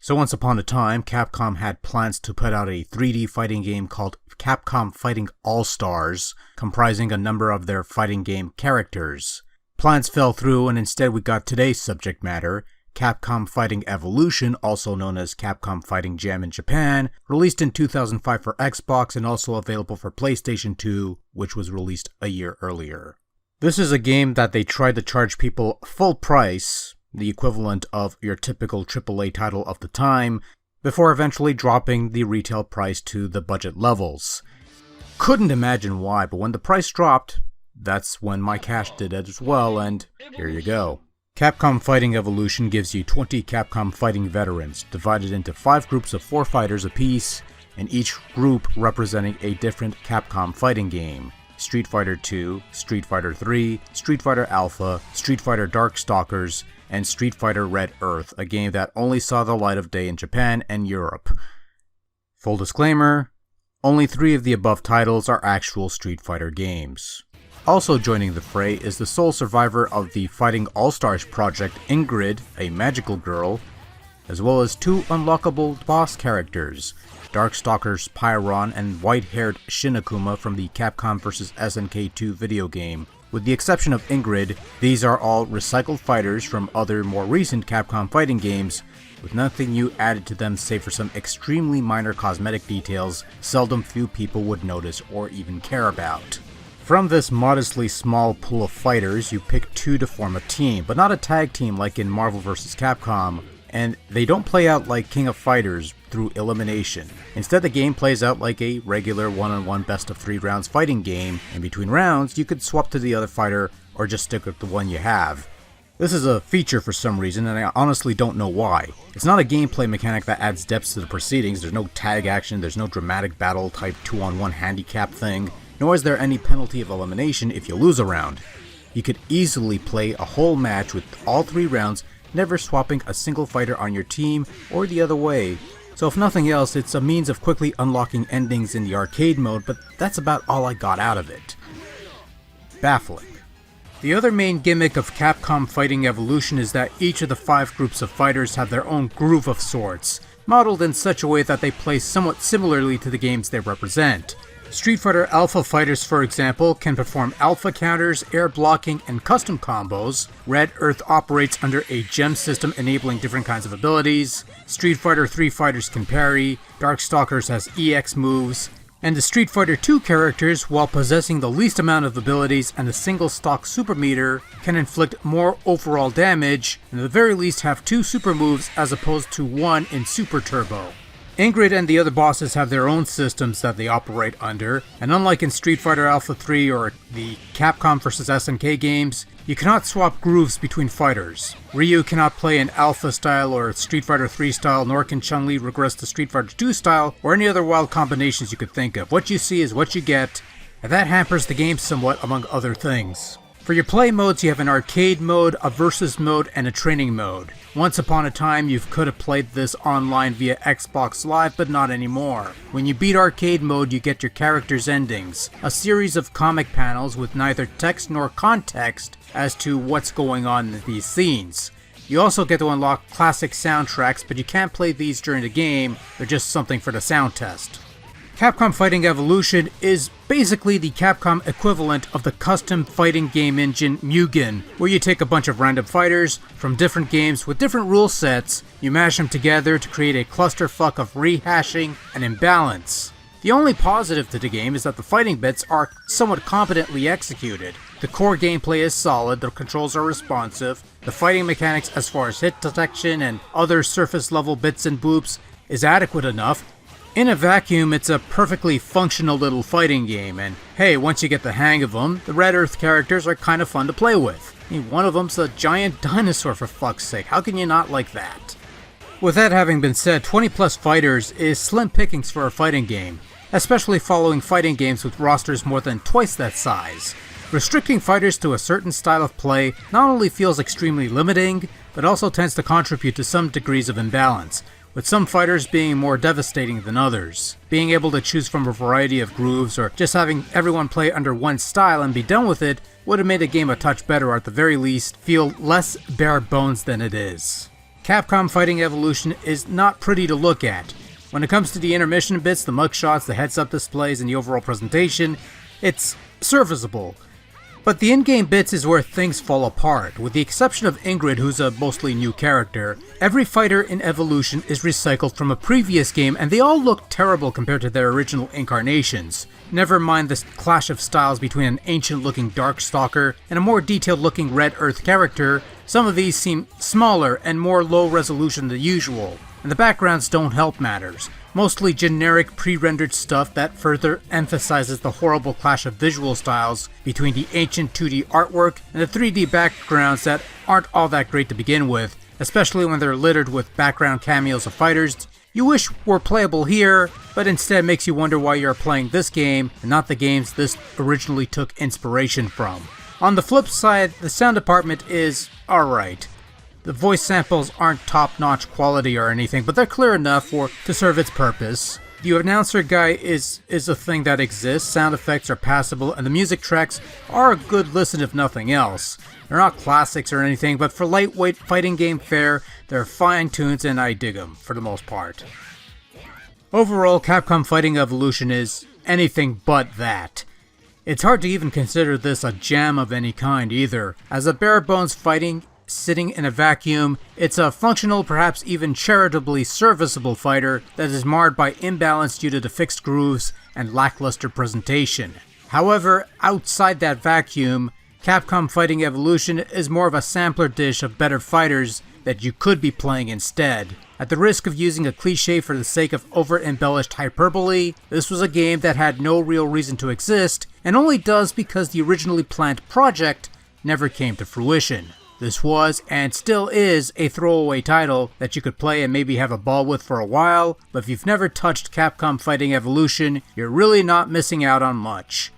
So once upon a time, Capcom had plans to put out a 3D fighting game called Capcom Fighting All-Stars, comprising a number of their fighting game characters. Plans fell through, and instead we got today's subject matter, Capcom Fighting Evolution, also known as Capcom Fighting Jam in Japan, released in 2005 for Xbox and also available for PlayStation 2, which was released a year earlier. This is a game that they tried to charge people full price, the equivalent of your typical AAA title of the time, before eventually dropping the retail price to the budget levels. Couldn't imagine why, but when the price dropped, that's when my cash did as well, and here you go. Capcom Fighting Evolution gives you 20 Capcom Fighting veterans, divided into 5 groups of 4 fighters apiece, and each group representing a different Capcom fighting game. Street Fighter II, Street Fighter III, Street Fighter Alpha, Street Fighter Darkstalkers, and Street Fighter Red Earth, a game that only saw the light of day in Japan and Europe. Full disclaimer, only 3 of the above titles are actual Street Fighter games. Also joining the fray is the sole survivor of the Fighting All-Stars project, Ingrid, a magical girl, as well as 2 unlockable boss characters, Darkstalkers Pyron and white-haired Shinakuma from the Capcom vs SNK 2 video game. With the exception of Ingrid, these are all recycled fighters from other more recent Capcom fighting games, with nothing new added to them save for some extremely minor cosmetic details seldom few people would notice or even care about. From this modestly small pool of fighters, you pick 2 to form a team, but not a tag team like in Marvel vs. Capcom, and they don't play out like King of Fighters through elimination. Instead, the game plays out like a regular one-on-one best-of-3 rounds fighting game, and between rounds, you could swap to the other fighter or just stick with the one you have. This is a feature for some reason, and I honestly don't know why. It's not a gameplay mechanic that adds depth to the proceedings. There's no tag action, there's no dramatic battle type 2-on-1 handicap thing, nor is there any penalty of elimination if you lose a round. You could easily play a whole match with all 3 rounds, never swapping a single fighter on your team or the other way. So if nothing else, it's a means of quickly unlocking endings in the arcade mode, but that's about all I got out of it. Baffling. The other main gimmick of Capcom Fighting Evolution is that each of the 5 groups of fighters have their own groove of sorts, modeled in such a way that they play somewhat similarly to the games they represent. Street Fighter Alpha fighters, for example, can perform alpha counters, air blocking, and custom combos. Red Earth operates under a gem system enabling different kinds of abilities. Street Fighter 3 fighters can parry. Darkstalkers has EX moves. And the Street Fighter 2 characters, while possessing the least amount of abilities and a single stock super meter, can inflict more overall damage, and at the very least have 2 super moves as opposed to 1 in Super Turbo. Ingrid and the other bosses have their own systems that they operate under, and unlike in Street Fighter Alpha 3 or the Capcom vs SNK games, you cannot swap grooves between fighters. Ryu cannot play an Alpha style or Street Fighter 3 style, nor can Chun-Li regress to Street Fighter 2 style, or any other wild combinations you could think of. What you see is what you get, and that hampers the game somewhat among other things. For your play modes, you have an arcade mode, a versus mode, and a training mode. Once upon a time, you could have played this online via Xbox Live, but not anymore. When you beat arcade mode, you get your character's endings, a series of comic panels with neither text nor context as to what's going on in these scenes. You also get to unlock classic soundtracks, but you can't play these during the game, they're just something for the sound test. Capcom Fighting Evolution is basically the Capcom equivalent of the custom fighting game engine Mugen, where you take a bunch of random fighters from different games with different rule sets, you mash them together to create a clusterfuck of rehashing and imbalance. The only positive to the game is that the fighting bits are somewhat competently executed. The core gameplay is solid, the controls are responsive, the fighting mechanics as far as hit detection and other surface level bits and boops is adequate enough. In a vacuum, it's a perfectly functional little fighting game, and hey, once you get the hang of them, the Red Earth characters are kind of fun to play with. I mean, one of them's a giant dinosaur for fuck's sake, how can you not like that? With that having been said, 20 plus fighters is slim pickings for a fighting game, especially following fighting games with rosters more than twice that size. Restricting fighters to a certain style of play not only feels extremely limiting, but also tends to contribute to some degrees of imbalance, with some fighters being more devastating than others. Being able to choose from a variety of grooves or just having everyone play under one style and be done with it would have made the game a touch better, or at the very least feel less bare bones than it is. Capcom Fighting Evolution is not pretty to look at. When it comes to the intermission bits, the mugshots, the heads-up displays, and the overall presentation, it's serviceable. But the in-game bits is where things fall apart. With the exception of Ingrid, who's a mostly new character, every fighter in Evolution is recycled from a previous game, and they all look terrible compared to their original incarnations. Never mind the clash of styles between an ancient-looking Darkstalker and a more detailed-looking Red Earth character. Some of these seem smaller and more low-resolution than usual, and the backgrounds don't help matters. Mostly generic pre-rendered stuff that further emphasizes the horrible clash of visual styles between the ancient 2D artwork and the 3D backgrounds that aren't all that great to begin with, especially when they're littered with background cameos of fighters you wish were playable here, but instead makes you wonder why you're playing this game and not the games this originally took inspiration from. On the flip side, the sound department is alright. The voice samples aren't top-notch quality or anything, but they're clear enough to serve its purpose. The announcer guy is a thing that exists, sound effects are passable, and the music tracks are a good listen if nothing else. They're not classics or anything, but for lightweight fighting game fare, they're fine tunes and I dig them, for the most part. Overall, Capcom Fighting Evolution is anything but that. It's hard to even consider this a jam of any kind either. As a bare-bones fighting sitting in a vacuum, it's a functional, perhaps even charitably serviceable fighter that is marred by imbalance due to the fixed grooves and lackluster presentation. However, outside that vacuum, Capcom Fighting Evolution is more of a sampler dish of better fighters that you could be playing instead. At the risk of using a cliche for the sake of over-embellished hyperbole, this was a game that had no real reason to exist, and only does because the originally planned project never came to fruition. This was, and still is, a throwaway title that you could play and maybe have a ball with for a while, but if you've never touched Capcom Fighting Evolution, you're really not missing out on much.